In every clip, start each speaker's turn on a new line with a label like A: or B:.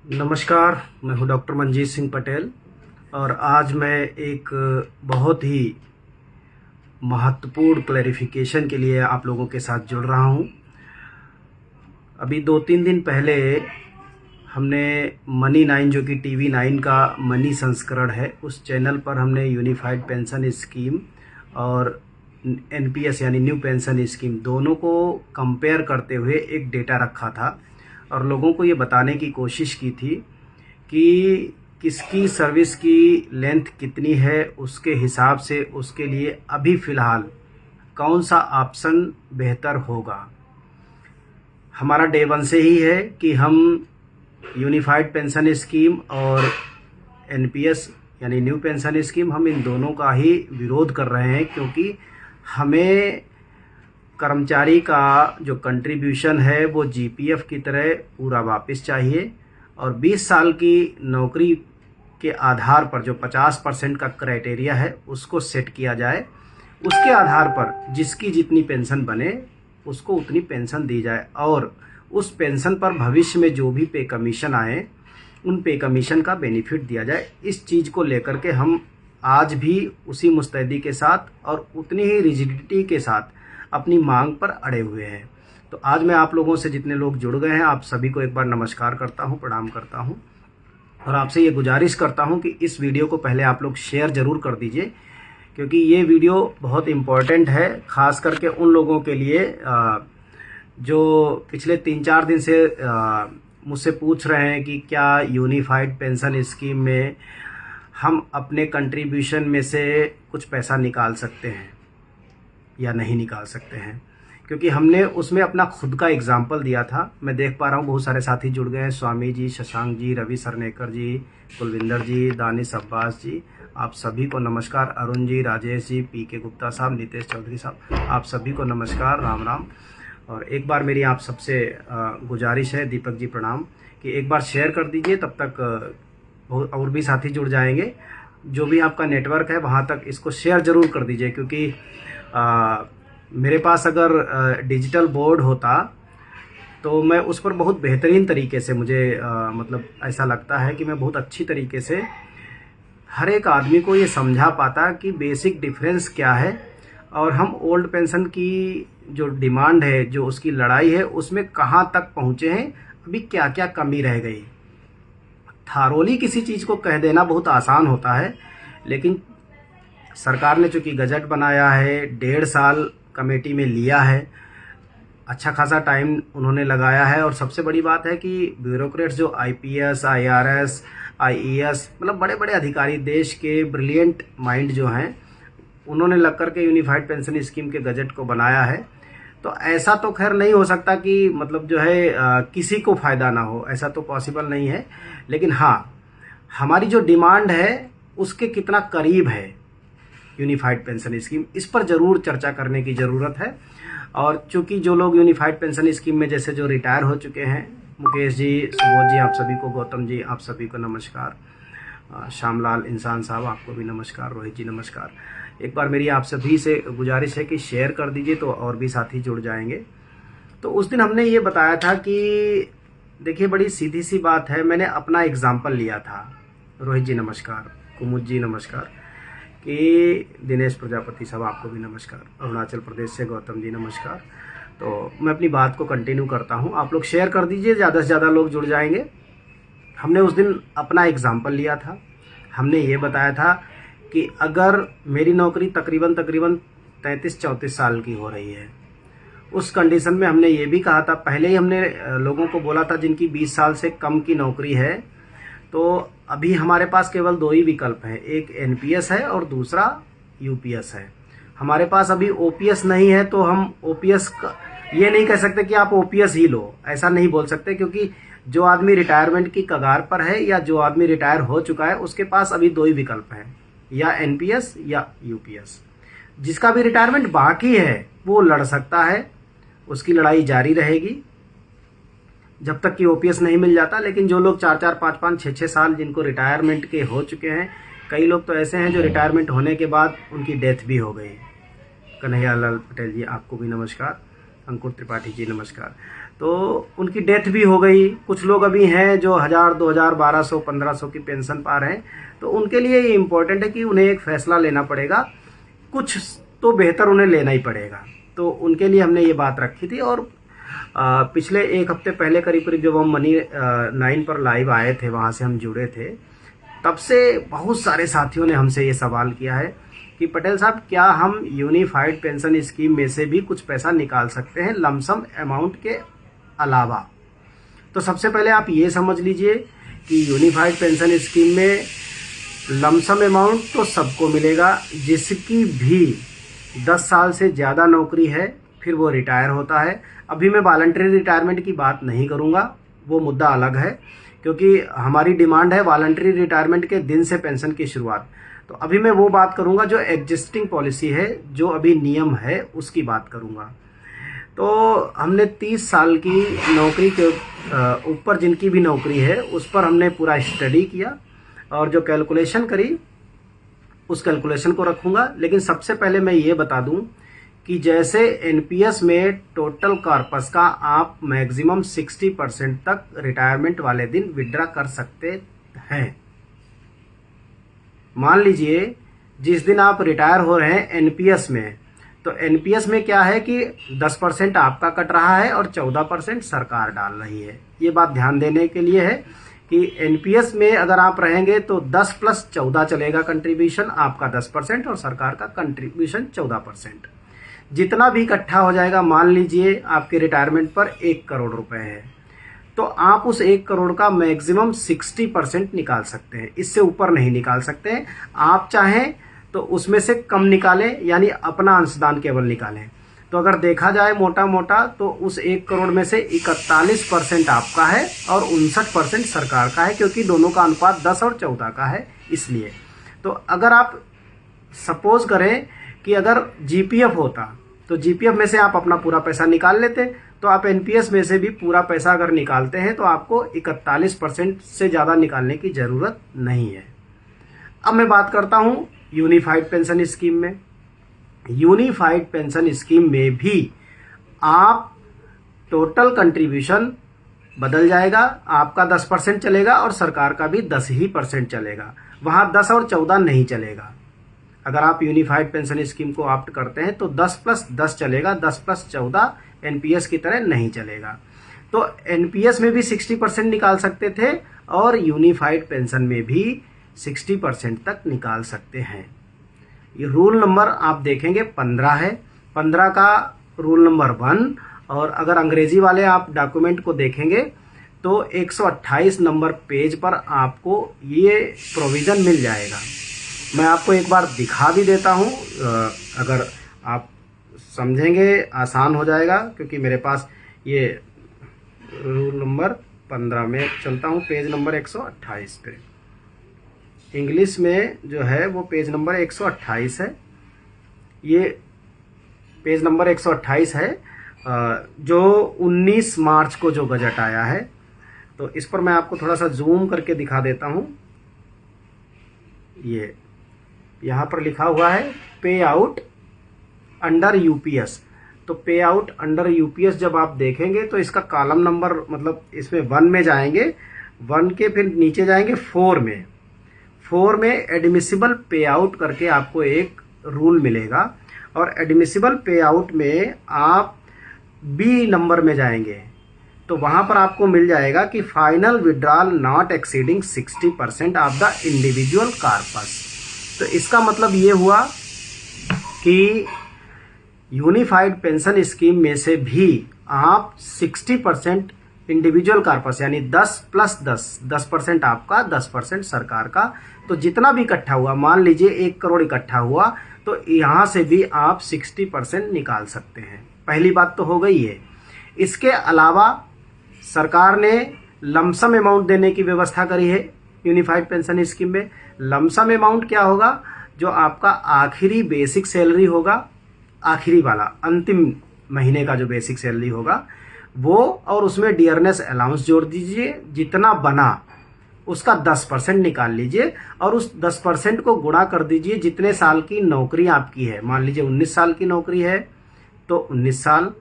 A: नमस्कार, मैं हूं डॉक्टर मंजीत सिंह पटेल और आज मैं एक बहुत ही महत्वपूर्ण क्लैरिफिकेशन के लिए आप लोगों के साथ जुड़ रहा हूं। अभी 2-3 दिन पहले हमने मनी 9 जो कि टीवी 9 का मनी संस्करण है, उस चैनल पर हमने यूनिफाइड पेंशन स्कीम और एनपीएस यानी न्यू पेंशन स्कीम दोनों को कंपेयर करते हुए एक डेटा रखा था और लोगों को ये बताने की कोशिश की थी कि किसकी सर्विस की लेंथ कितनी है, उसके हिसाब से उसके लिए अभी फ़िलहाल कौन सा ऑप्शन बेहतर होगा। हमारा डे वन से ही है कि हम यूनिफाइड पेंशन स्कीम और एनपीएस यानी न्यू पेंशन स्कीम, हम इन दोनों का ही विरोध कर रहे हैं, क्योंकि हमें कर्मचारी का जो कंट्रीब्यूशन है वो जीपीएफ की तरह पूरा वापस चाहिए और 20 साल की नौकरी के आधार पर जो 50% का क्राइटेरिया है उसको सेट किया जाए। उसके आधार पर जिसकी जितनी पेंशन बने उसको उतनी पेंशन दी जाए और उस पेंशन पर भविष्य में जो भी पे कमीशन आए उन पे कमीशन का बेनिफिट दिया जाए। इस चीज़ को लेकर के हम आज भी उसी मुस्तैदी के साथ और उतनी ही रिजिडिटी के साथ अपनी मांग पर अड़े हुए हैं। तो आज मैं आप लोगों से जितने लोग जुड़ गए हैं, आप सभी को एक बार नमस्कार करता हूं, प्रणाम करता हूं और आपसे ये गुजारिश करता हूं कि इस वीडियो को पहले आप लोग शेयर ज़रूर कर दीजिए, क्योंकि ये वीडियो बहुत इम्पॉर्टेंट है, ख़ास करके उन लोगों के लिए जो पिछले 3-4 दिन से मुझसे पूछ रहे हैं कि क्या यूनिफाइड पेंशन स्कीम में हम अपने कंट्रीब्यूशन में से कुछ पैसा निकाल सकते हैं या नहीं निकाल सकते हैं। क्योंकि हमने उसमें अपना खुद का एग्जाम्पल दिया था। मैं देख पा रहा हूँ बहुत सारे साथी जुड़ गए हैं, स्वामी जी, शशांक जी, रवि सरनेकर जी, कुलविंदर जी, दानिश अब्बास जी, आप सभी को नमस्कार। अरुण जी, राजेश जी, पीके गुप्ता साहब, नितेश चौधरी साहब, आप सभी को नमस्कार, राम राम। और एक बार मेरी आप सबसे गुजारिश है, दीपक जी प्रणाम, कि एक बार शेयर कर दीजिए, तब तक और भी साथी जुड़ जाएंगे। जो भी आपका नेटवर्क है वहाँ तक इसको शेयर ज़रूर कर दीजिए, क्योंकि मेरे पास अगर डिजिटल बोर्ड होता तो मैं उस पर बहुत बेहतरीन तरीके से मुझे मतलब ऐसा लगता है कि मैं बहुत अच्छी तरीके से हर एक आदमी को ये समझा पाता कि बेसिक डिफरेंस क्या है और हम ओल्ड पेंशन की जो डिमांड है, जो उसकी लड़ाई है, उसमें कहाँ तक पहुँचे हैं, अभी क्या क्या कमी रह गई। थारोली किसी चीज़ को कह देना बहुत आसान होता है, लेकिन सरकार ने चूँकि गजट बनाया है, 1.5 साल कमेटी में लिया है, अच्छा खासा टाइम उन्होंने लगाया है और सबसे बड़ी बात है कि ब्यूरोक्रेट्स जो आईपीएस, आईआरएस, आईईएस, मतलब बड़े बड़े अधिकारी, देश के ब्रिलियंट माइंड जो हैं, उन्होंने लग कर के यूनिफाइड पेंशन स्कीम के गजट को बनाया है। तो ऐसा तो खैर नहीं हो सकता कि मतलब जो है किसी को फ़ायदा ना हो, ऐसा तो पॉसिबल नहीं है। लेकिन हाँ, हमारी जो डिमांड है उसके कितना करीब है यूनिफाइड पेंशन स्कीम, इस पर ज़रूर चर्चा करने की ज़रूरत है। और चूंकि जो लोग यूनिफाइड पेंशन स्कीम में जैसे जो रिटायर हो चुके हैं, मुकेश जी, सुबोध जी, आप सभी को, गौतम जी, आप सभी को नमस्कार, श्यामलाल इंसान साहब, आपको भी नमस्कार, रोहित जी नमस्कार। एक बार मेरी आप सभी से गुजारिश है कि शेयर कर दीजिए तो और भी साथी जुड़ जाएंगे। तो उस दिन हमने ये बताया था कि देखिए बड़ी सीधी सी बात है, मैंने अपना एग्जाम्पल लिया था। रोहित जी नमस्कार, कुमुद जी नमस्कार, कि दिनेश प्रजापति साहब, आपको भी नमस्कार, अरुणाचल प्रदेश से गौतम जी नमस्कार। तो मैं अपनी बात को कंटिन्यू करता हूँ, आप लोग शेयर कर दीजिए, ज़्यादा से ज़्यादा लोग जुड़ जाएंगे। हमने उस दिन अपना एग्जाम्पल लिया था, हमने ये बताया था कि अगर मेरी नौकरी तकरीबन 33-34 साल की हो रही है, उस कंडीशन में हमने ये भी कहा था, पहले ही हमने लोगों को बोला था जिनकी 20 साल से कम की नौकरी है, तो अभी हमारे पास केवल 2 ही विकल्प हैं, एक एनपीएस है और दूसरा यूपीएस है। हमारे पास अभी ओपीएस नहीं है, तो हम ओपीएस ये नहीं कह सकते कि आप ओपीएस ही लो, ऐसा नहीं बोल सकते, क्योंकि जो आदमी रिटायरमेंट की कगार पर है या जो आदमी रिटायर हो चुका है उसके पास अभी 2 ही विकल्प हैं, या एनपीएस या यूपीएस। जिसका भी रिटायरमेंट बाकी है वो लड़ सकता है, उसकी लड़ाई जारी रहेगी जब तक कि ओपीएस नहीं मिल जाता। लेकिन जो लोग 4-4, 5-5, 6-6 साल जिनको रिटायरमेंट के हो चुके हैं, कई लोग तो ऐसे हैं जो रिटायरमेंट होने के बाद उनकी डेथ भी हो गई। कन्हैया लाल पटेल जी, आपको भी नमस्कार, अंकुर त्रिपाठी जी नमस्कार। तो उनकी डेथ भी हो गई। कुछ लोग अभी हैं जो 1000, 2000, 1200, 1500 की पेंशन पा रहे हैं, तो उनके लिए ये इम्पोर्टेंट है कि उन्हें एक फैसला लेना पड़ेगा, कुछ तो बेहतर उन्हें लेना ही पड़ेगा। तो उनके लिए हमने ये बात रखी थी। और पिछले एक हफ्ते पहले करीब करीब जब हम मनी 9 पर लाइव आए थे, वहाँ से हम जुड़े थे, तब से बहुत सारे साथियों ने हमसे ये सवाल किया है कि पटेल साहब, क्या हम यूनिफाइड पेंशन स्कीम में से भी कुछ पैसा निकाल सकते हैं लमसम अमाउंट के अलावा? तो सबसे पहले आप ये समझ लीजिए कि यूनिफाइड पेंशन स्कीम में लमसम अमाउंट तो सबको मिलेगा, जिसकी भी 10 साल से ज़्यादा नौकरी है, फिर वो रिटायर होता है। अभी मैं वॉलंटरी रिटायरमेंट की बात नहीं करूँगा, वो मुद्दा अलग है, क्योंकि हमारी डिमांड है वॉलंटरी रिटायरमेंट के दिन से पेंशन की शुरुआत। तो अभी मैं वो बात करूँगा जो एग्जिस्टिंग पॉलिसी है, जो अभी नियम है, उसकी बात करूँगा। तो हमने 30 साल की नौकरी के ऊपर जिनकी भी नौकरी है, उस पर हमने पूरा स्टडी किया और जो कैलकुलेशन करी, उस कैलकुलेशन को रखूँगा। लेकिन सबसे पहले मैं ये बता दूँ कि जैसे एनपीएस में टोटल कॉर्पस का आप मैक्सिमम 60% तक रिटायरमेंट वाले दिन विड्रा कर सकते हैं। मान लीजिए जिस दिन आप रिटायर हो रहे हैं एनपीएस में, तो एनपीएस में क्या है कि 10% आपका कट रहा है और 14% सरकार डाल रही है। ये बात ध्यान देने के लिए है कि एनपीएस में अगर आप रहेंगे तो 10 + 14 चलेगा कंट्रीब्यूशन, आपका 10% और सरकार का कंट्रीब्यूशन 14%। जितना भी इकट्ठा हो जाएगा, मान लीजिए आपके रिटायरमेंट पर 1 करोड़ रुपए है, तो आप उस 1 करोड़ का मैक्सिमम 60% निकाल सकते हैं, इससे ऊपर नहीं निकाल सकते हैं। आप चाहें तो उसमें से कम निकालें, यानी अपना अंशदान केवल निकालें। तो अगर देखा जाए मोटा मोटा, तो उस 1 करोड़ में से 41% आपका है और 59% सरकार का है, क्योंकि दोनों का अनुपात 10 और 14 का है, इसलिए। तो अगर आप सपोज करें कि अगर जीपीएफ होता, तो जीपीएफ में से आप अपना पूरा पैसा निकाल लेते, तो आप एनपीएस में से भी पूरा पैसा अगर निकालते हैं तो आपको 41% से ज़्यादा निकालने की ज़रूरत नहीं है। अब मैं बात करता हूँ यूनिफाइड पेंशन स्कीम में। यूनिफाइड पेंशन स्कीम में भी आप टोटल कंट्रीब्यूशन बदल जाएगा, आपका 10% चलेगा और सरकार का भी 10% चलेगा। वहाँ 10 और 14 नहीं चलेगा। अगर आप यूनिफाइड पेंशन स्कीम को ऑप्ट करते हैं तो 10 + 10 चलेगा, 10 + 14 एनपीएस की तरह नहीं चलेगा। तो एनपीएस में भी 60% निकाल सकते थे और यूनिफाइड पेंशन में भी 60% तक निकाल सकते हैं। ये रूल नंबर आप देखेंगे 15 है, 15 का रूल नंबर 1। और अगर अंग्रेजी वाले आप डॉक्यूमेंट को देखेंगे तो 128 नंबर पेज पर आपको ये प्रोविज़न मिल जाएगा। मैं आपको एक बार दिखा भी देता हूँ, अगर आप समझेंगे आसान हो जाएगा, क्योंकि मेरे पास ये रूल नंबर 15 में चलता हूँ, पेज नंबर 128 पे। इंग्लिश में जो है वो पेज नंबर 128 है। ये पेज नंबर 128 है, जो 19 मार्च को जो बजट आया है। तो इस पर मैं आपको थोड़ा सा जूम करके दिखा देता हूँ। ये यहाँ पर लिखा हुआ है पे आउट अंडर यूपीएस। तो पे आउट अंडर यूपीएस जब आप देखेंगे तो इसका कॉलम नंबर, मतलब इसमें 1 में जाएंगे, 1 के फिर नीचे जाएंगे 4 में। 4 में एडमिसिबल पे आउट करके आपको एक रूल मिलेगा, और एडमिसिबल पे आउट में आप बी नंबर में जाएंगे तो वहाँ पर आपको मिल जाएगा कि final withdrawal not exceeding 60% of the individual corpus. तो इसका मतलब ये हुआ कि यूनिफाइड पेंशन स्कीम में से भी आप 60% इंडिविजुअल कॉर्पस, यानी 10 + 10, 10% आपका, 10% सरकार का। तो जितना भी इकट्ठा हुआ, मान लीजिए 1 करोड़ इकट्ठा हुआ, तो यहाँ से भी आप 60% निकाल सकते हैं। पहली बात तो हो गई है। इसके अलावा सरकार ने लमसम अमाउंट देने की व्यवस्था करी है यूनिफाइड पेंशन स्कीम में। लमसम अमाउंट क्या होगा? जो आपका आखिरी बेसिक सैलरी होगा, आखिरी वाला अंतिम महीने का जो बेसिक सैलरी होगा वो, और उसमें डियरनेस अलाउंस जोड़ दीजिए, जितना बना उसका 10% निकाल लीजिए और उस 10% को गुणा कर दीजिए जितने साल की नौकरी आपकी है। मान लीजिए 19 साल की नौकरी है तो 19 साल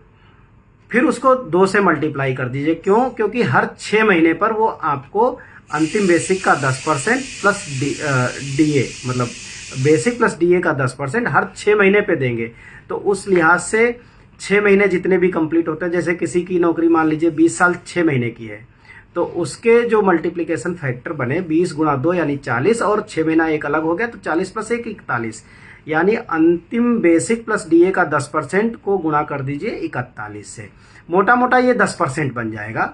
A: फिर उसको 2 से मल्टीप्लाई कर दीजिए। क्यों? क्योंकि हर 6 महीने पर वो आपको अंतिम बेसिक का 10% प्लस डीए, मतलब बेसिक प्लस डीए का 10% हर 6 महीने पे देंगे। तो उस लिहाज से 6 महीने जितने भी कंप्लीट होते हैं, जैसे किसी की नौकरी मान लीजिए 20 साल 6 महीने की है, तो उसके जो मल्टीप्लिकेशन फैक्टर बने 20 गुणा 2 यानी 40, और 6 महीना एक अलग हो गया, तो 40 प्लस 1 41, यानी अंतिम बेसिक प्लस डीए का 10% को गुणा कर दीजिए 41 से। मोटा मोटा ये 10% बन जाएगा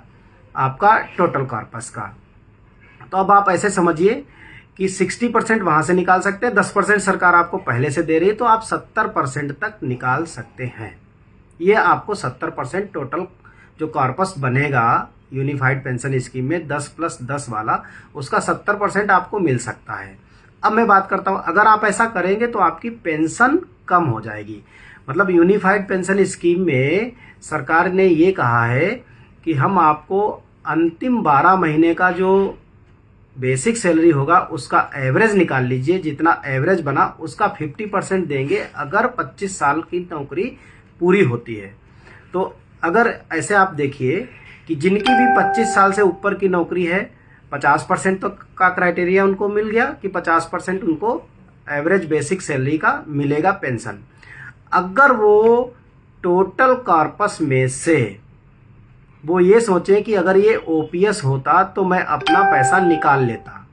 A: आपका टोटल कॉर्पस का। तो अब आप ऐसे समझिए कि 60% वहां से निकाल सकते हैं, 10% सरकार आपको पहले से दे रही है, तो आप 70% तक निकाल सकते हैं। ये आपको 70% टोटल जो कॉर्पस बनेगा यूनिफाइड पेंशन स्कीम में 10 प्लस 10 वाला, उसका 70% आपको मिल सकता है। अब मैं बात करता हूं, अगर आप ऐसा करेंगे तो आपकी पेंशन कम हो जाएगी। मतलब यूनिफाइड पेंशन स्कीम में सरकार ने ये कहा है कि हम आपको अंतिम 12 महीने का जो बेसिक सैलरी होगा उसका एवरेज निकाल लीजिए, जितना एवरेज बना उसका 50% देंगे अगर 25 साल की नौकरी पूरी होती है। तो अगर ऐसे आप देखिए कि जिनकी भी 25 साल से ऊपर की नौकरी है, 50% तो का क्राइटेरिया उनको मिल गया कि 50% उनको एवरेज बेसिक सैलरी का मिलेगा पेंशन। अगर वो टोटल कॉर्पस में से वो ये सोचें कि अगर ये ओपीएस होता तो मैं अपना पैसा निकाल लेता,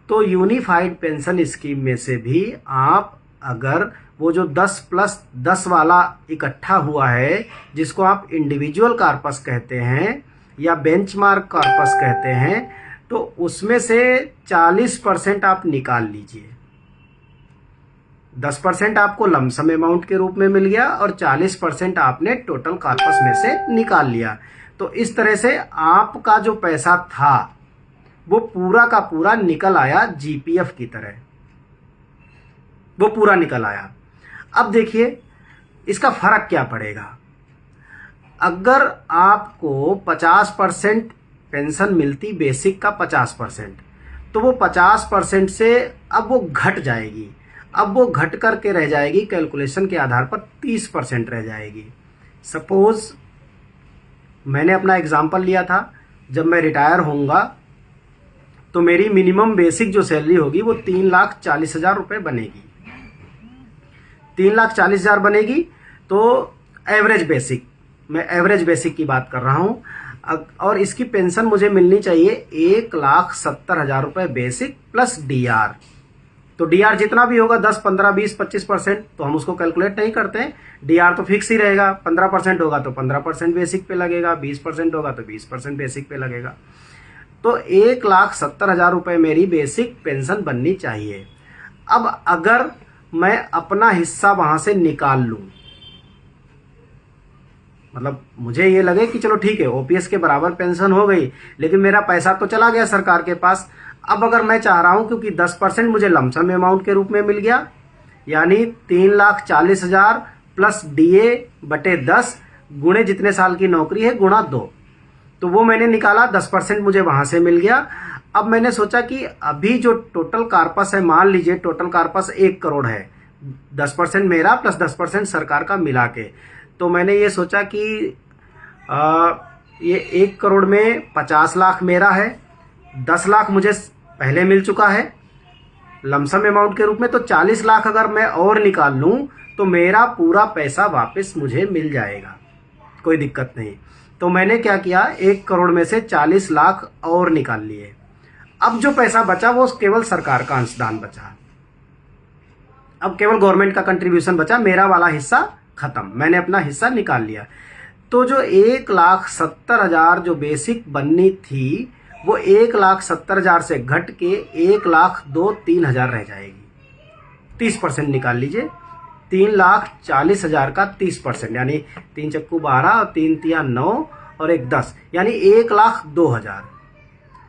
A: तो यूनिफाइड पेंशन स्कीम में से भी आप अगर वो जो 10 प्लस 10 वाला इकट्ठा हुआ है, जिसको आप इंडिविजुअल कॉर्पस कहते हैं या बेंचमार्क कॉर्पस कहते हैं, तो उसमें से 40% आप निकाल लीजिए। 10% आपको लमसम अमाउंट के रूप में मिल गया और 40% आपने टोटल कॉर्पस में से निकाल लिया। तो इस तरह से आपका जो पैसा था वो पूरा का पूरा निकल आया जीपीएफ की तरह, वो पूरा निकल आया। अब देखिए इसका फर्क क्या पड़ेगा। अगर आपको 50% पेंशन मिलती, बेसिक का 50%, तो वो 50% से अब वो घट जाएगी। अब वो घट करके रह जाएगी, कैलकुलेशन के आधार पर 30% रह जाएगी। सपोज मैंने अपना एग्जाम्पल लिया था, जब मैं रिटायर होऊंगा तो मेरी मिनिमम बेसिक जो सैलरी होगी वो 3,40,000 रुपये बनेगी। 3,40,000 बनेगी। तो एवरेज बेसिक, मैं एवरेज बेसिक की बात कर रहा हूं, और इसकी पेंशन मुझे मिलनी चाहिए 1,70,000 रुपये बेसिक प्लस डीआर। तो डीआर जितना भी होगा 10, 15, 20, 25%, तो हम उसको कैलकुलेट नहीं करते हैं। डीआर तो फिक्स ही रहेगा। 15% होगा तो 15% बेसिक पे लगेगा, 20% होगा तो 20% बेसिक पे लगेगा। तो 1,70,000 रुपये मेरी बेसिक पेंशन बननी चाहिए। अब अगर मैं अपना हिस्सा वहां से निकाल लूं, मतलब मुझे ये लगे कि चलो ठीक है ओपीएस के बराबर पेंशन हो गई, लेकिन मेरा पैसा तो चला गया सरकार के पास। अब अगर मैं चाह रहा हूं, क्योंकि 10% मुझे लमसम अमाउंट के रूप में मिल गया, यानी 3,40,000 प्लस डीए बटे 10 गुणे जितने साल की नौकरी है गुणा 2, तो वो मैंने निकाला, 10% मुझे वहां से मिल गया। अब मैंने सोचा कि अभी जो टोटल कॉर्पस है, मान लीजिए टोटल कॉर्पस 1 करोड़ है, 10% मेरा प्लस 10% सरकार का मिला के, तो मैंने ये सोचा कि ये 1 करोड़ में 50 लाख मेरा है, 10 लाख मुझे पहले मिल चुका है लमसम अमाउंट के रूप में, तो 40 लाख अगर मैं और निकाल लूं तो मेरा पूरा पैसा वापस मुझे मिल जाएगा, कोई दिक्कत नहीं। तो मैंने क्या किया, 1 करोड़ में से 40 लाख और निकाल लिए। अब जो पैसा बचा वो केवल सरकार का अंशदान बचा, अब केवल गवर्नमेंट का कंट्रीब्यूशन बचा, मेरा वाला हिस्सा खत्म, मैंने अपना हिस्सा निकाल लिया। तो जो 1,70,000 जो बेसिक बननी थी वो 1,70,000 से घट के 1,02,03,000 रह जाएगी। 30% निकाल लीजिए, 3,40,000 का 30%, यानी 3 चक्कू 12 और 3 तिया 9 और 1 10, यानी 1,02,000।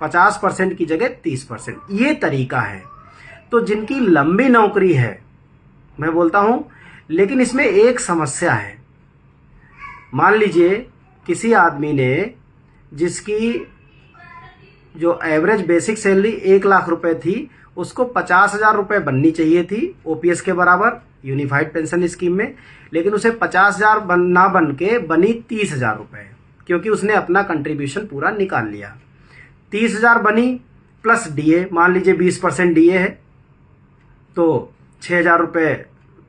A: 50% की जगह 30%, ये तरीका है। तो जिनकी लंबी नौकरी है, मैं बोलता हूं, लेकिन इसमें एक समस्या है। मान लीजिए किसी आदमी ने, जिसकी जो एवरेज बेसिक सैलरी 1 लाख रुपए थी, उसको 50,000 रुपये बननी चाहिए थी ओपीएस के बराबर यूनिफाइड पेंशन स्कीम में, लेकिन उसे 50,000 ना बन के बनी 30,000 रुपये, क्योंकि उसने अपना कंट्रीब्यूशन पूरा निकाल लिया। 30,000 बनी प्लस डीए, मान लीजिए 20% डीए है, तो 6,000 रुपये,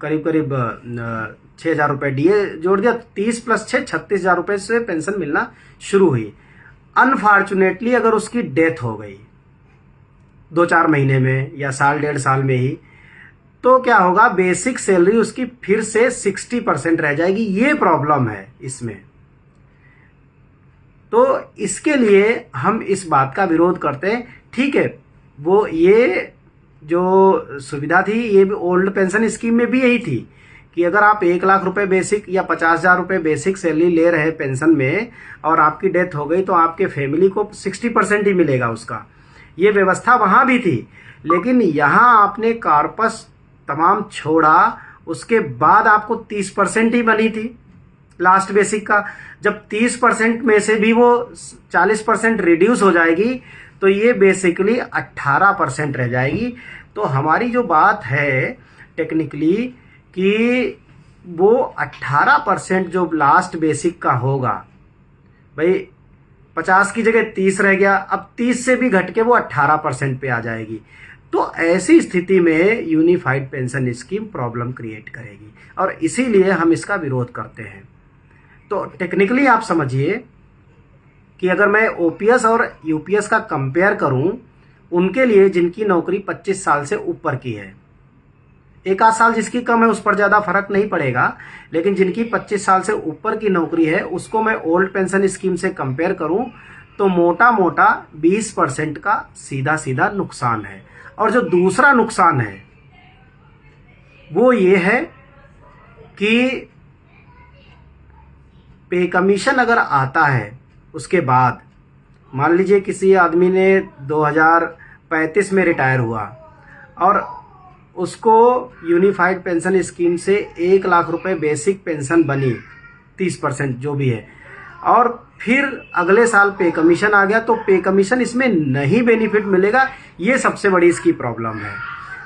A: करीब करीब 6,000 रुपये डीए जोड़ दिया, 30 प्लस 6 36,000 रुपये से पेंशन मिलना शुरू हुई। अनफॉर्चुनेटली अगर उसकी डेथ हो गई 2-4 महीने में या साल 1.5 साल में ही, तो क्या होगा, बेसिक सैलरी उसकी फिर से 60% रह जाएगी। ये प्रॉब्लम है इसमें। तो इसके लिए हम इस बात का विरोध करते हैं। ठीक है, वो ये जो सुविधा थी ये भी ओल्ड पेंशन स्कीम में भी यही थी कि अगर आप 1 लाख रुपए बेसिक या 50,000 रुपये बेसिक सैलरी ले रहे हैं पेंशन में और आपकी डेथ हो गई तो आपके फैमिली को 60% ही मिलेगा उसका। ये व्यवस्था वहां भी थी, लेकिन यहाँ आपने कॉर्पस तमाम छोड़ा, उसके बाद आपको 30% ही बनी थी लास्ट बेसिक का। जब 30% में से भी वो 40% रिड्यूस हो जाएगी तो ये बेसिकली 18% रह जाएगी। तो हमारी जो बात है टेक्निकली कि वो 18% जो लास्ट बेसिक का होगा, भाई 50 की जगह 30 रह गया, अब 30 से भी घट के वो 18% पे आ जाएगी। तो ऐसी स्थिति में unified pension scheme problem create करेगी और इसीलिए हम इसका विरोध करते हैं। तो टेक्निकली आप समझिए कि अगर मैं ओपीएस और यूपीएस का कंपेयर करूं, उनके लिए जिनकी नौकरी 25 साल से ऊपर की है, 1 आध साल जिसकी कम है उस पर ज़्यादा फर्क नहीं पड़ेगा, लेकिन जिनकी 25 साल से ऊपर की नौकरी है उसको मैं ओल्ड पेंशन स्कीम से कंपेयर करूं तो मोटा मोटा 20% का सीधा सीधा नुकसान है। और जो दूसरा नुकसान है वो ये है कि पे कमीशन अगर आता है उसके बाद, मान लीजिए किसी आदमी ने 2035 में रिटायर हुआ और उसको यूनिफाइड पेंशन स्कीम से 1 लाख रुपए बेसिक पेंशन बनी, 30% जो भी है, और फिर अगले साल पे कमीशन आ गया तो पे कमीशन इसमें नहीं बेनिफिट मिलेगा। ये सबसे बड़ी इसकी प्रॉब्लम है।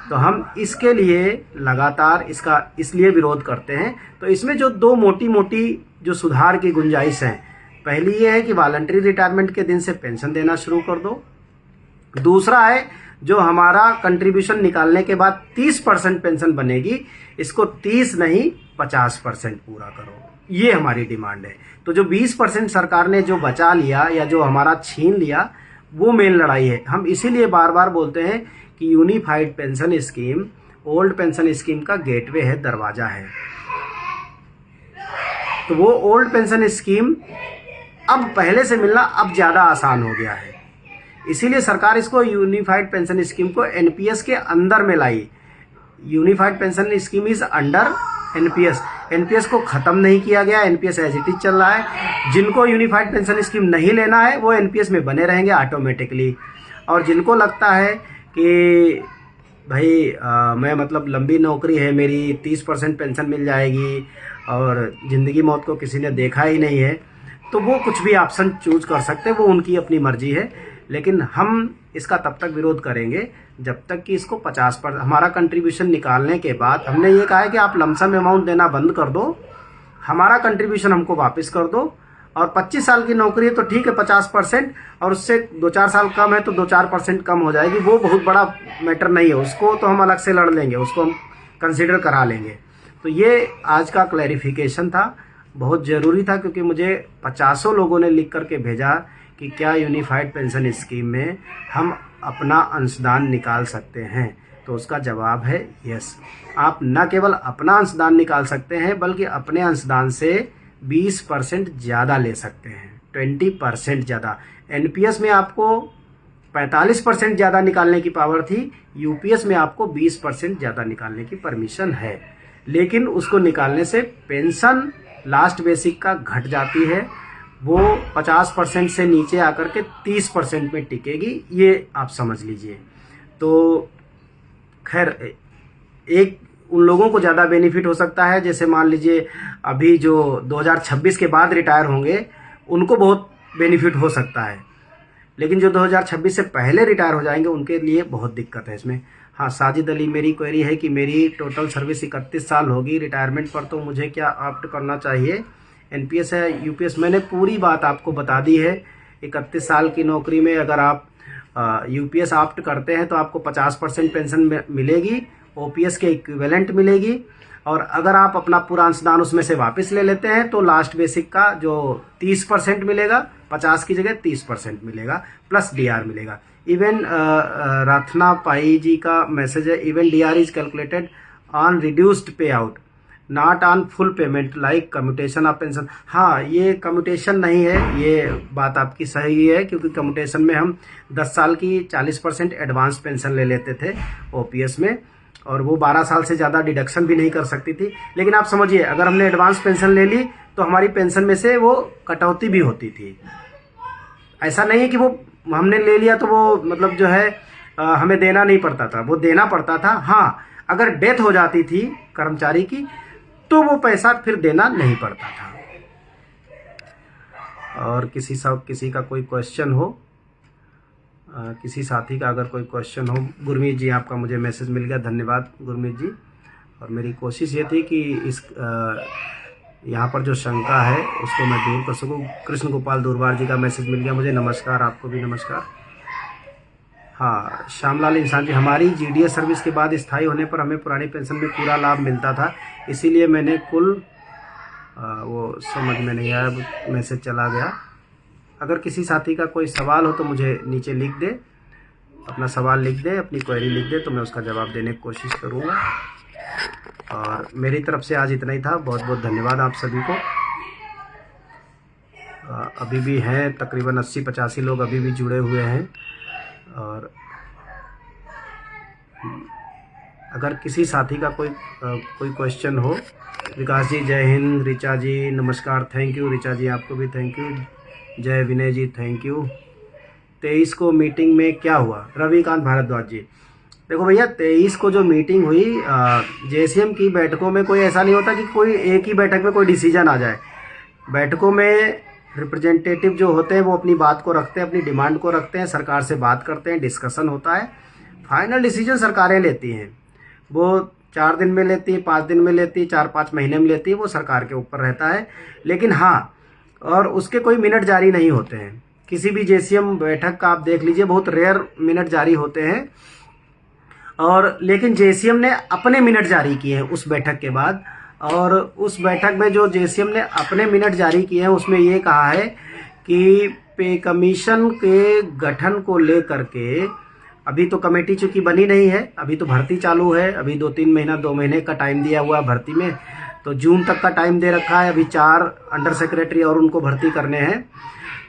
A: तो हम इसके लिए लगातार इसका इसलिए विरोध करते हैं। तो इसमें जो 2 मोटी मोटी जो सुधार की गुंजाइश है, पहली ये है कि वॉलंटरी रिटायरमेंट के दिन से पेंशन देना शुरू कर दो। दूसरा है जो हमारा कंट्रीब्यूशन निकालने के बाद 30% पेंशन बनेगी, इसको 30 नहीं 50% पूरा करो। ये हमारी डिमांड है। तो जो 20% सरकार ने जो बचा लिया या जो हमारा छीन लिया, वो मेन लड़ाई है। हम इसीलिए बार बार बोलते हैं कि unified pension scheme old pension scheme का गेटवे है, दरवाजा है। तो वो ओल्ड पेंशन स्कीम अब पहले से मिलना अब ज़्यादा आसान हो गया है। इसीलिए सरकार इसको यूनिफाइड पेंशन स्कीम को एनपीएस के अंदर में लाई। Unified pension scheme is under NPS. NPS को खत्म नहीं किया गया, एनपीएस एज इट इज चल रहा है। जिनको यूनिफाइड पेंशन स्कीम नहीं लेना है वो एनपीएस में बने रहेंगे ऑटोमेटिकली। और जिनको लगता है कि भाई मैं मतलब लंबी नौकरी है मेरी, 30% पेंशन मिल जाएगी और ज़िंदगी मौत को किसी ने देखा ही नहीं है, तो वो कुछ भी ऑप्शन चूज कर सकते हैं, वो उनकी अपनी मर्जी है। लेकिन हम इसका तब तक विरोध करेंगे जब तक कि इसको 50% हमारा कंट्रीब्यूशन निकालने के बाद हमने ये कहा है कि आप लमसम अमाउंट देना बंद कर दो, हमारा कंट्रीब्यूशन हमको वापस कर दो। और 25 साल की नौकरी है तो ठीक है 50%, और उससे 2-4 साल कम है तो 2-4% कम हो जाएगी, वो बहुत बड़ा मैटर नहीं है, उसको तो हम अलग से लड़ लेंगे, उसको हम कंसिडर करा लेंगे। तो ये आज का क्लैरिफिकेशन था, बहुत ज़रूरी था, क्योंकि मुझे 50 लोगों ने लिख करके भेजा कि क्या यूनिफाइड पेंशन स्कीम में हम अपना अंशदान निकाल सकते हैं। तो उसका जवाब है यस। आप न केवल अपना अंशदान निकाल सकते हैं बल्कि अपने अंशदान से 20% ज़्यादा ले सकते हैं, 20% ज़्यादा। एनपीएस में आपको 45% ज़्यादा निकालने की पावर थी, यूपीएस में आपको 20% ज़्यादा निकालने की परमिशन है, लेकिन उसको निकालने से पेंशन लास्ट बेसिक का घट जाती है, वो 50% से नीचे आकर के 30% में टिकेगी, ये आप समझ लीजिए। तो खैर एक उन लोगों को ज़्यादा बेनिफिट हो सकता है, जैसे मान लीजिए अभी जो 2026 के बाद रिटायर होंगे उनको बहुत बेनिफिट हो सकता है, लेकिन जो 2026 से पहले रिटायर हो जाएंगे उनके लिए बहुत दिक्कत है इसमें। हाँ, साजिद अली, मेरी क्वेरी है कि मेरी टोटल सर्विस 31 साल होगी, रिटायरमेंट पर तो मुझे क्या ऑप्ट करना चाहिए, एनपीएस है यूपीएस? मैंने पूरी बात आपको बता दी है। 31 साल की नौकरी में अगर आप यूपीएस ऑप्ट करते हैं तो आपको 50% पेंशन मिलेगी, ओपीएस के इक्विवेलेंट मिलेगी, और अगर आप अपना पूरा अंशदान उसमें से वापस ले लेते हैं तो लास्ट बेसिक का जो 30% मिलेगा, 50 की जगह 30% मिलेगा, प्लस डीआर मिलेगा। इवन रत्ना पाई जी का मैसेज है, even DR is calculated on reduced pay out, not on full payment like commutation of pension. हाँ, ये कम्यूटेशन नहीं है, ये बात आपकी सही है, क्योंकि कम्यूटेशन में हम 10 साल की 40% एडवांस पेंशन ले लेते थे ओपीएस में, और वो 12 साल से ज़्यादा डिडक्शन भी नहीं कर सकती थी। लेकिन आप समझिए, अगर हमने एडवांस पेंशन ले ली तो हमारी पेंशन में से वो कटौती भी होती थी। ऐसा नहीं है कि वो हमने ले लिया तो वो मतलब जो है हमें देना नहीं पड़ता था, वो देना पड़ता था। हाँ, अगर डेथ हो जाती थी कर्मचारी की तो वो पैसा फिर देना नहीं पड़ता था। और किसी का कोई क्वेश्चन हो, किसी साथी का अगर कोई क्वेश्चन हो। गुरमीत जी, आपका मुझे मैसेज मिल गया, धन्यवाद गुरमीत जी। और मेरी कोशिश ये थी कि इस यहाँ पर जो शंका है उसको मैं दूर कर सकूँ। कृष्ण गोपाल दूरबार जी का मैसेज मिल गया मुझे, नमस्कार, आपको भी नमस्कार। हाँ, श्यामलाल इंसान जी, हमारी जीडीएस सर्विस के बाद स्थायी होने पर हमें पुरानी पेंशन में पूरा लाभ मिलता था, इसीलिए मैंने कुल वो समझ में नहीं आया, मैसेज चला गया। अगर किसी साथी का कोई सवाल हो तो मुझे नीचे लिख दे, अपना सवाल लिख दे, अपनी क्वेरी लिख दे, तो मैं उसका जवाब देने की कोशिश करूँगा। और मेरी तरफ से आज इतना ही था। बहुत बहुत धन्यवाद आप सभी को। अभी भी हैं तकरीबन 80-85 लोग अभी भी जुड़े हुए हैं। और अगर किसी साथी का कोई क्वेश्चन हो। विकास जी जय हिंद, ऋचा जी नमस्कार, थैंक यू ऋचा जी, आपको भी थैंक यू। जय विनय जी थैंक यू। 23 को मीटिंग में क्या हुआ? रविकांत भारद्वाज जी, देखो भैया, 23 को जो मीटिंग हुई जेसीएम की बैठकों में कोई ऐसा नहीं होता कि कोई एक ही बैठक में कोई डिसीजन आ जाए। बैठकों में रिप्रेजेंटेटिव जो होते हैं वो अपनी बात को रखते हैं, अपनी डिमांड को रखते हैं, सरकार से बात करते हैं, डिस्कशन होता है, फाइनल डिसीजन सरकारें लेती हैं। वो 4 दिन में लेती है, 5 दिन में लेती है, 4-5 महीने में लेती है, वो सरकार के ऊपर रहता है। लेकिन हाँ, और उसके कोई मिनट जारी नहीं होते हैं। किसी भी जेसीएम बैठक का आप देख लीजिए, बहुत रेयर मिनट जारी होते हैं। और लेकिन जेसीएम ने अपने मिनट जारी किए हैं उस बैठक के बाद, और उस बैठक में जो जेसीएम ने अपने मिनट जारी किए हैं उसमें ये कहा है कि पे कमीशन के गठन को लेकर के अभी तो कमेटी चूंकि बनी नहीं है, अभी तो भर्ती चालू है, अभी 2 महीने का टाइम दिया हुआ है भर्ती में, तो जून तक का टाइम दे रखा है। अभी 4 अंडर सेक्रेटरी और उनको भर्ती करने हैं।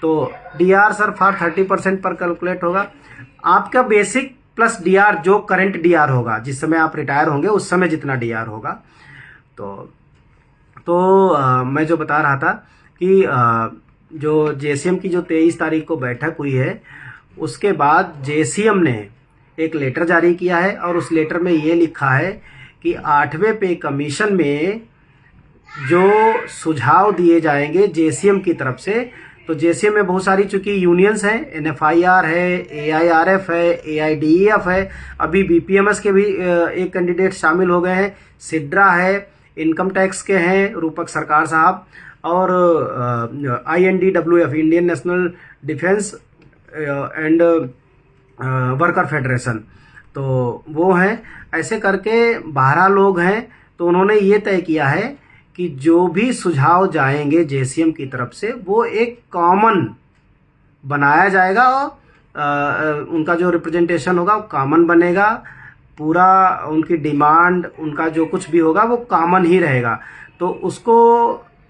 A: तो डीआर सर फॉर 30% पर कैलकुलेट होगा। आपका बेसिक प्लस डीआर, जो करंट डीआर होगा, जिस समय आप रिटायर होंगे उस समय जितना डीआर होगा। तो मैं जो बता रहा था कि जो जेसीएम की जो 23 तारीख को बैठक हुई है, उसके बाद जेसीएम ने एक लेटर जारी किया है, और उस लेटर में ये लिखा है कि 8वें पे कमीशन में जो सुझाव दिए जाएंगे जेसीएम की तरफ से, तो जेसीएम में बहुत सारी चूंकि यूनियंस हैं, एनएफआईआर है, एआईआरएफ है, एआईडीईएफ है, अभी बीपीएमएस के भी एक कैंडिडेट शामिल हो गए हैं, सिड्रा है, इनकम टैक्स के हैं रूपक सरकार साहब, और INDWF Indian national defence and worker federation, तो वो हैं। ऐसे करके 12 लोग हैं। तो उन्होंने ये तय किया है कि जो भी सुझाव जाएंगे जेसीएम की तरफ से वो एक कॉमन बनाया जाएगा, और उनका जो रिप्रेजेंटेशन होगा वो कॉमन बनेगा। पूरा उनकी डिमांड, उनका जो कुछ भी होगा वो कॉमन ही रहेगा। तो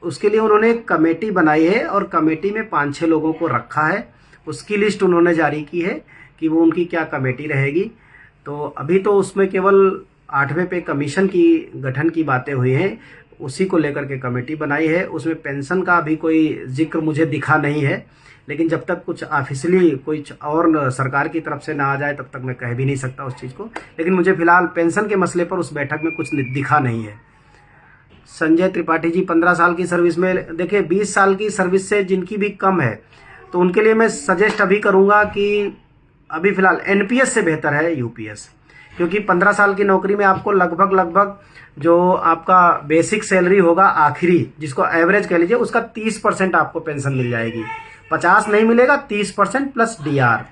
A: उसके लिए उन्होंने एक कमेटी बनाई है, और कमेटी में 5-6 लोगों को रखा है। उसकी लिस्ट उन्होंने जारी की है कि वो उनकी क्या कमेटी रहेगी। तो अभी तो उसमें केवल 8वें पे कमीशन की गठन की बातें हुई हैं, उसी को लेकर के कमेटी बनाई है। उसमें पेंशन का अभी कोई जिक्र मुझे दिखा नहीं है, लेकिन जब तक कुछ ऑफिशियली कुछ और सरकार की तरफ से ना आ जाए तब तक मैं कह भी नहीं सकता उस चीज़ को। लेकिन मुझे फिलहाल पेंशन के मसले पर उस बैठक में कुछ दिखा नहीं है। संजय त्रिपाठी जी 15 साल की सर्विस में, देखिए 20 साल की सर्विस से जिनकी भी कम है, तो उनके लिए मैं सजेस्ट अभी करूँगा कि अभी फ़िलहाल एनपीएस से बेहतर है यूपीएस, क्योंकि 15 साल की नौकरी में आपको लगभग जो आपका बेसिक सैलरी होगा आखिरी, जिसको एवरेज कह लीजिए, उसका 30% आपको पेंशन मिल जाएगी। 50 नहीं मिलेगा, 30% प्लस डीआर।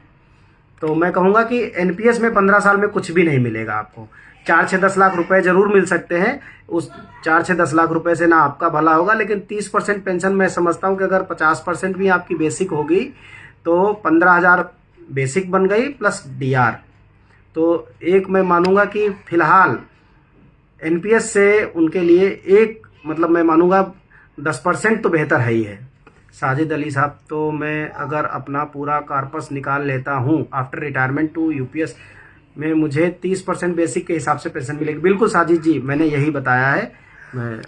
A: तो मैं कहूँगा कि एनपीएस में 15 साल में कुछ भी नहीं मिलेगा आपको। 4-6-10 लाख रुपए जरूर मिल सकते हैं, उस 4-6-10 लाख रुपए से ना आपका भला होगा, लेकिन 30% पेंशन मैं समझता हूँ कि अगर 50% भी आपकी बेसिक होगी तो 15,000 बेसिक बन गई प्लस डीआर। तो एक मैं मानूंगा कि फिलहाल एनपीएस से उनके लिए एक मतलब मैं मानूंगा 10% तो बेहतर है ही है। साजिद अली साहब, तो मैं अगर अपना पूरा कार्पस निकाल लेता हूँ आफ्टर रिटायरमेंट टू यूपीएस में मुझे 30% बेसिक के हिसाब से पेंशन मिलेगी। बिल्कुल साजिद जी, मैंने यही बताया है मैं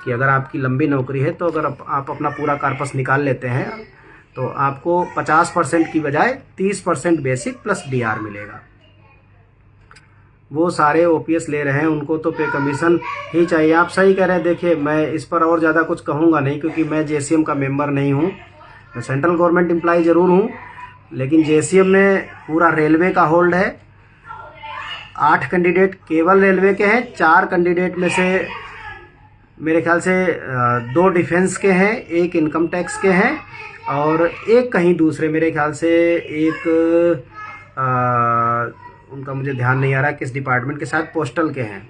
A: कि अगर आपकी लंबी नौकरी है तो अगर आप अपना पूरा कार्पस निकाल लेते हैं तो आपको 50% की बजाय 30% बेसिक प्लस डीआर मिलेगा। वो सारे ओपीएस ले रहे हैं, उनको तो पे कमीशन ही चाहिए। आप सही कह रहे हैं। देखिए, मैं इस पर और ज़्यादा कुछ कहूँगा नहीं, क्योंकि मैं जेसीएम का मेंबर नहीं हूँ। मैं सेंट्रल गवर्नमेंट एम्प्लॉय ज़रूर हूँ, लेकिन जेसीएम में पूरा रेलवे का होल्ड है। 8 कैंडिडेट केवल रेलवे के हैं, 4 कैंडिडेट में से मेरे ख्याल से 2 डिफेंस के हैं, 1 इनकम टैक्स के हैं और 1 कहीं दूसरे, मेरे ख्याल से एक उनका मुझे ध्यान नहीं आ रहा किस डिपार्टमेंट के साथ, पोस्टल के हैं।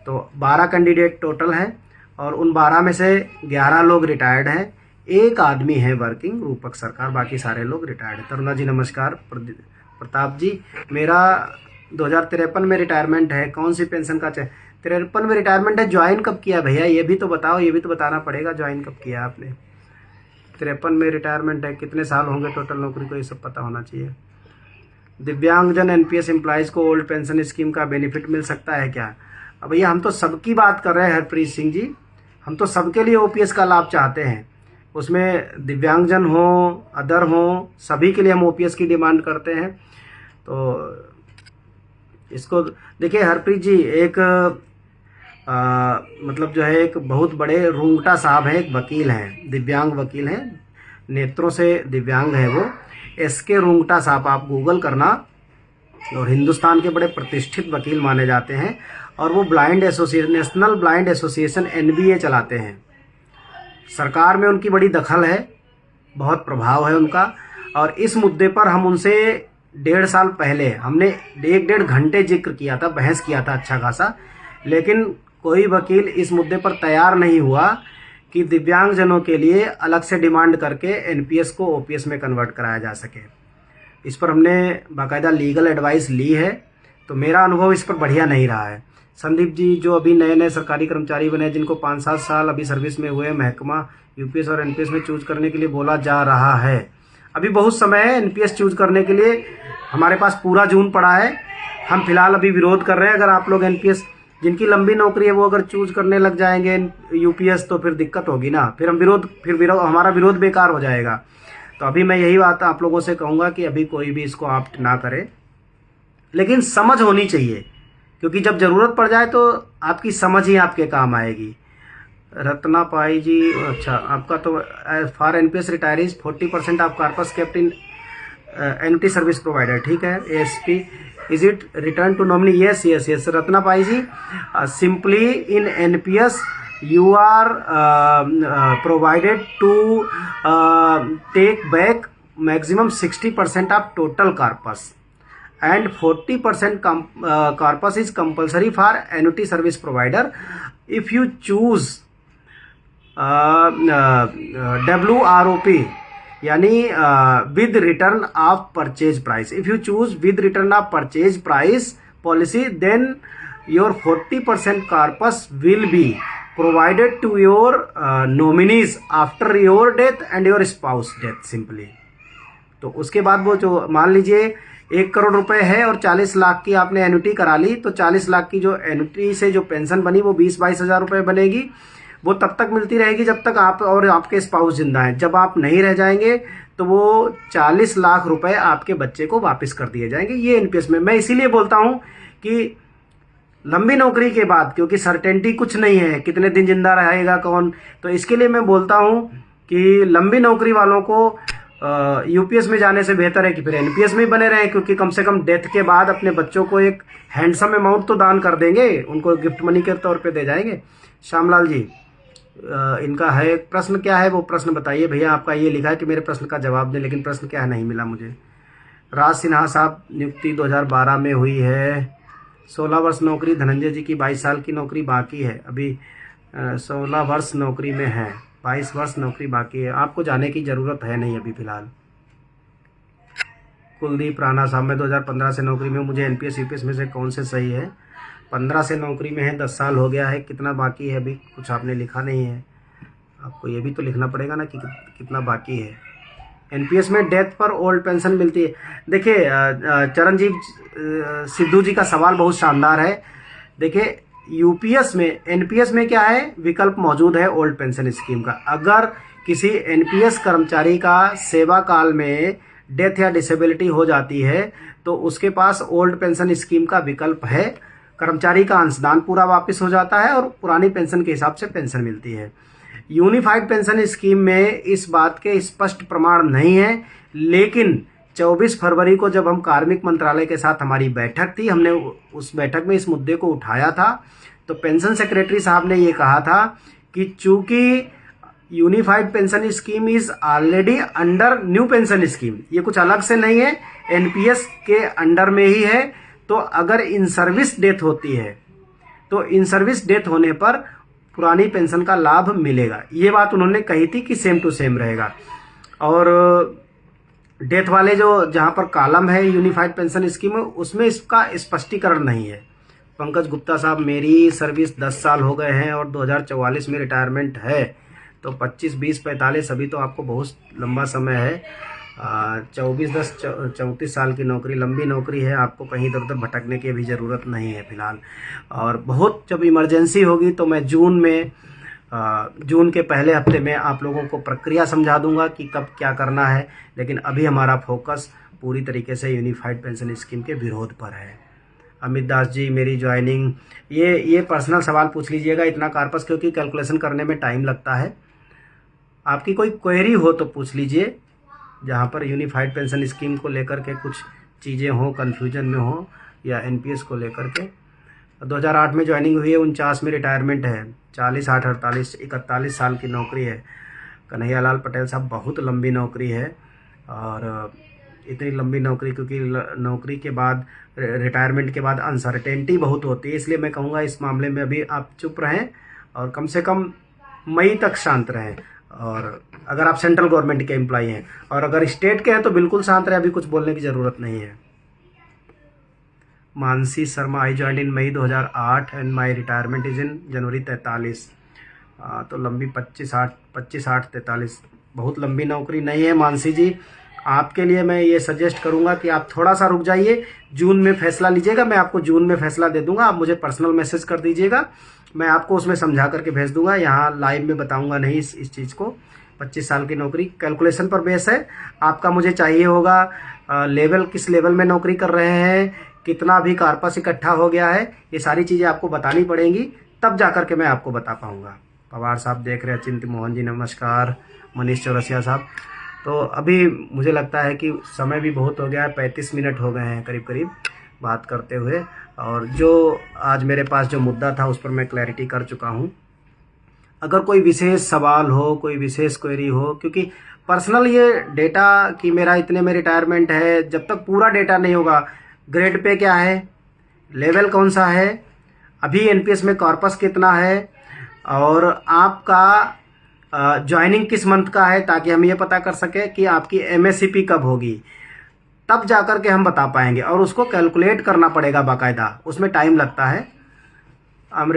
A: तो 12 कैंडिडेट टोटल हैं और उन 12 में से 11 लोग रिटायर्ड हैं, 1 आदमी है वर्किंग, रूपक सरकार, बाकी सारे लोग रिटायर्ड हैं। तरुणा जी नमस्कार। प्रताप जी, मेरा 2053 में रिटायरमेंट है, कौन सी पेंशन का 53 में रिटायरमेंट है। ज्वाइन कब किया भैया, ये भी तो बताओ, ये भी तो बताना पड़ेगा, ज्वाइन कब किया आपने। 53 में रिटायरमेंट है, कितने साल होंगे टोटल नौकरी को, ये सब पता होना चाहिए। दिव्यांगजन एनपीएस एम्प्लॉइज को ओल्ड पेंशन स्कीम का बेनिफिट मिल सकता है क्या। अब भैया, हम तो सबकी बात कर रहे हैं हरप्रीत सिंह जी, हम तो सबके लिए ओपीएस का लाभ चाहते हैं। उसमें दिव्यांगजन हो, अदर हो, सभी के लिए हम ओपीएस की डिमांड करते हैं। तो इसको देखिए हरप्रीत जी, एक मतलब जो है एक बहुत बड़े रूंगटा साहब हैं, एक वकील हैं, दिव्यांग वकील हैं, नेत्रों से दिव्यांग है वो, एसके रूंगटा साहब, आप गूगल करना, और हिंदुस्तान के बड़े प्रतिष्ठित वकील माने जाते हैं। और वो blind association, national blind association NBA चलाते हैं। सरकार में उनकी बड़ी दखल है, बहुत प्रभाव है उनका। और इस मुद्दे पर हम उनसे 1.5 साल पहले हमने 1-1.5 घंटे जिक्र किया था, बहस किया था अच्छा खासा, लेकिन कोई वकील इस मुद्दे पर तैयार नहीं हुआ कि दिव्यांगजनों के लिए अलग से डिमांड करके एनपीएस को ओपीएस में कन्वर्ट कराया जा सके। इस पर हमने बाकायदा लीगल एडवाइस ली है, तो मेरा अनुभव इस पर बढ़िया नहीं रहा है। संदीप जी, जो अभी नए नए सरकारी कर्मचारी बने, जिनको 5-7 साल अभी सर्विस में हुए, महकमा यूपीएस और एनपीएस में चूज करने के लिए बोला जा रहा है। अभी बहुत समय है एनपीएस चूज करने के लिए, हमारे पास पूरा जून पड़ा है। हम फिलहाल अभी विरोध कर रहे हैं। अगर आप लोग एनपीएस, जिनकी लंबी नौकरी है, वो अगर चूज करने लग जाएंगे यूपीएस, तो फिर दिक्कत होगी ना, फिर हमारा विरोध बेकार हो जाएगा। तो अभी मैं यही बात आप लोगों से कहूँगा कि अभी कोई भी इसको ऑप्ट ना करे, लेकिन समझ होनी चाहिए, क्योंकि जब जरूरत पड़ जाए तो आपकी समझ ही आपके काम आएगी। रत्ना पाई जी, अच्छा, आपका तो for NPS retirees 40% of corpus kept in annuity service provider, ठीक है। ASP, is it return to nominee, yes yes yes. Ratna Pai ji, simply in NPS you are provided to take back maximum 60% of total corpus and 40% corpus is compulsory for annuity service provider if you choose WROP, यानी with return of purchase price. If you choose with return of purchase price policy, then your 40% corpus will be provided to your nominees after your death and your spouse death simply. तो उसके बाद वो जो मान लीजिए 1 करोड़ रुपए है और 40 लाख की आपने एन्युटी करा ली, तो 40 लाख की जो एन्युटी से जो पेंशन बनी वो 20-22 हजार रुपए बनेगी। वो तब तक मिलती रहेगी जब तक आप और आपके स्पाउस जिंदा हैं। जब आप नहीं रह जाएंगे तो वो 40 लाख रुपए आपके बच्चे को वापस कर दिए जाएंगे। ये एनपीएस में मैं इसीलिए बोलता हूं कि लंबी नौकरी के बाद, क्योंकि सर्टेनिटी कुछ नहीं है, कितने दिन जिंदा रहेगा कौन, तो इसके लिए मैं बोलता हूं कि लंबी नौकरी वालों को यूपीएस में जाने से बेहतर है कि फिर एनपीएस में ही बने रहें, क्योंकि कम से कम डेथ के बाद अपने बच्चों को एक हैंडसम अमाउंट तो दान कर देंगे, उनको गिफ्ट मनी के तौर पे दे जाएंगे। श्यामलाल जी, इनका है प्रश्न, क्या है वो प्रश्न बताइए भैया। आपका ये लिखा है कि मेरे प्रश्न का जवाब दें, लेकिन प्रश्न क्या है नहीं मिला मुझे। राज सिन्हा साहब, नियुक्ति 2012 में हुई है, 16 वर्ष नौकरी। धनंजय जी की 22 साल की नौकरी बाकी है अभी, 16 वर्ष नौकरी में है, 22 वर्ष नौकरी बाकी है। आपको जाने की ज़रूरत है नहीं अभी फ़िलहाल। कुलदीप राणा साहब, मैं 2015 से नौकरी में हूँ, मुझे एनपीएस यूपीएस में से कौन से सही है। 15 से नौकरी में है, 10 साल हो गया है, कितना बाकी है अभी कुछ आपने लिखा नहीं है। आपको ये भी तो लिखना पड़ेगा ना कि कितना बाकी है। एनपीएस में डेथ पर ओल्ड पेंशन मिलती है। देखिए चरणजीव सिद्धू जी का सवाल बहुत शानदार है। देखिए यूपीएस में, एनपीएस में क्या है, विकल्प मौजूद है ओल्ड पेंशन स्कीम का। अगर किसी एनपीएस कर्मचारी का सेवा काल में डेथ या डिसेबिलिटी हो जाती है तो उसके पास ओल्ड पेंशन स्कीम का विकल्प है। कर्मचारी का अंशदान पूरा वापस हो जाता है और पुरानी पेंशन के हिसाब से पेंशन मिलती है। यूनिफाइड पेंशन स्कीम में इस बात के स्पष्ट प्रमाण नहीं है, लेकिन 24 फरवरी को जब हम कार्मिक मंत्रालय के साथ हमारी बैठक थी, हमने उस बैठक में इस मुद्दे को उठाया था, तो पेंशन सेक्रेटरी साहब ने ये कहा था कि चूंकि unified pension scheme is already under new pension scheme, ये कुछ अलग से नहीं है, एनपीएस के अंडर में ही है, तो अगर इन सर्विस डेथ होती है तो इन सर्विस डेथ होने पर पुरानी पेंशन का लाभ मिलेगा। ये बात उन्होंने कही थी कि सेम टू सेम रहेगा। और डेथ वाले जो जहां पर कॉलम है यूनिफाइड पेंशन स्कीम में, उसमें इसका स्पष्टीकरण नहीं है। पंकज गुप्ता साहब, मेरी सर्विस 10 साल हो गए हैं और 2044 में रिटायरमेंट है, तो 25, 20, 45 अभी तो आपको बहुत लंबा समय है। 24, 10, 34 साल की नौकरी, लंबी नौकरी है, आपको कहीं इधर उधर भटकने की अभी ज़रूरत नहीं है फ़िलहाल। और बहुत जब इमरजेंसी होगी तो मैं जून के पहले हफ्ते में आप लोगों को प्रक्रिया समझा दूंगा कि कब क्या करना है, लेकिन अभी हमारा फोकस पूरी तरीके से यूनिफाइड पेंशन स्कीम के विरोध पर है। अमित दास जी, मेरी ज्वाइनिंग, ये पर्सनल सवाल पूछ लीजिएगा इतना कार्पस, क्योंकि कैलकुलेशन करने में टाइम लगता है। आपकी कोई क्वेरी हो तो पूछ लीजिए, जहाँ पर यूनिफाइड पेंशन स्कीम को लेकर के कुछ चीज़ें हों, कन्फ्यूजन में हो, या एनपीएस को लेकर के। 2008 में ज्वाइनिंग हुई है, 49 में रिटायरमेंट है, 40, 8, 48, 41 साल की नौकरी है। कन्हैयालाल पटेल साहब, बहुत लंबी नौकरी है, और इतनी लंबी नौकरी क्योंकि नौकरी के बाद, रिटायरमेंट के बाद अनसर्टेनिटी बहुत होती है, इसलिए मैं कहूँगा इस मामले में अभी आप चुप रहें और कम से कम मई तक शांत रहें। और अगर आप सेंट्रल गवर्नमेंट के एम्प्लॉई हैं, और अगर स्टेट के हैं तो बिल्कुल शांत रहे, अभी कुछ बोलने की ज़रूरत नहीं है। Mansi Sharma, I join in May 2008 and my retirement is in January 43। तो लंबी 25, 8, 43, बहुत लंबी नौकरी नहीं है मानसी जी। आपके लिए मैं ये सजेस्ट करूंगा कि आप थोड़ा सा रुक जाइए, जून में फैसला लीजिएगा। मैं आपको जून में फैसला दे दूंगा, आप मुझे पर्सनल मैसेज कर दीजिएगा, मैं आपको उसमें समझा करके भेज दूंगा। यहाँ लाइव में बताऊंगा नहीं इस चीज़ को। 25 साल की नौकरी कैलकुलेशन पर बेस है। आपका मुझे चाहिए होगा लेवल, किस लेवल में नौकरी कर रहे हैं, कितना भी कार्पस इकट्ठा हो गया है, ये सारी चीज़ें आपको बतानी पड़ेंगी, तब जा कर के मैं आपको बता पाऊँगा। पवार साहब देख रहे हैं, चिंत मोहन जी नमस्कार, मनीष चौरसिया साहब। तो अभी मुझे लगता है कि समय भी बहुत हो गया है, 35 मिनट हो गए हैं करीब करीब बात करते हुए, और जो आज मेरे पास जो मुद्दा था उस पर मैं क्लैरिटी कर चुका हूँ। अगर कोई विशेष सवाल हो, कोई विशेष क्वेरी हो, क्योंकि पर्सनल ये डेटा कि मेरा इतने में रिटायरमेंट है, जब तक पूरा डेटा नहीं होगा, ग्रेड पे क्या है, लेवल कौन सा है, अभी एनपीएस में कॉर्पस कितना है, और आपका ज्वाइनिंग किस मंथ का है, ताकि हम ये पता कर सके कि आपकी एमएससीपी कब होगी, तब जाकर के हम बता पाएंगे। और उसको कैलकुलेट करना पड़ेगा बाकायदा, उसमें टाइम लगता है। I am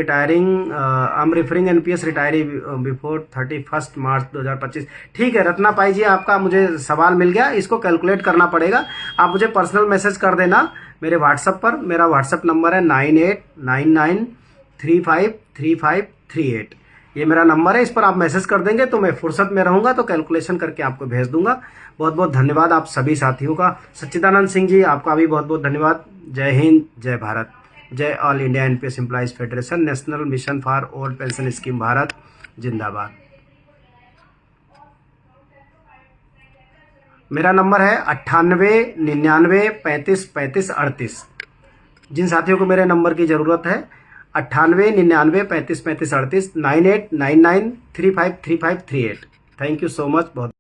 A: referring NPS retiree before 31 मार्च 2025। ठीक है रत्ना पाई जी, आपका मुझे सवाल मिल गया, इसको कैलकुलेट करना पड़ेगा। आप मुझे पर्सनल मैसेज कर देना मेरे व्हाट्सएप पर। मेरा व्हाट्सएप नंबर है 9899353538। ये मेरा नंबर है, इस पर आप मैसेज कर देंगे तो मैं फुर्सत में रहूंगा तो कैलकुलेशन करके आपको भेज दूंगा। बहुत बहुत धन्यवाद आप सभी साथियों का। सच्चिदानंद सिंह जी, आपका भी बहुत बहुत धन्यवाद। जय हिंद, जय भारत, जय all India NPS employees federation, national mission for old pension scheme Bharat जिंदाबाद। मेरा नंबर है 9899353538। जिन साथियों को मेरे नंबर की ज़रूरत है 9899353538 9899353538। Thank you so much. बहुत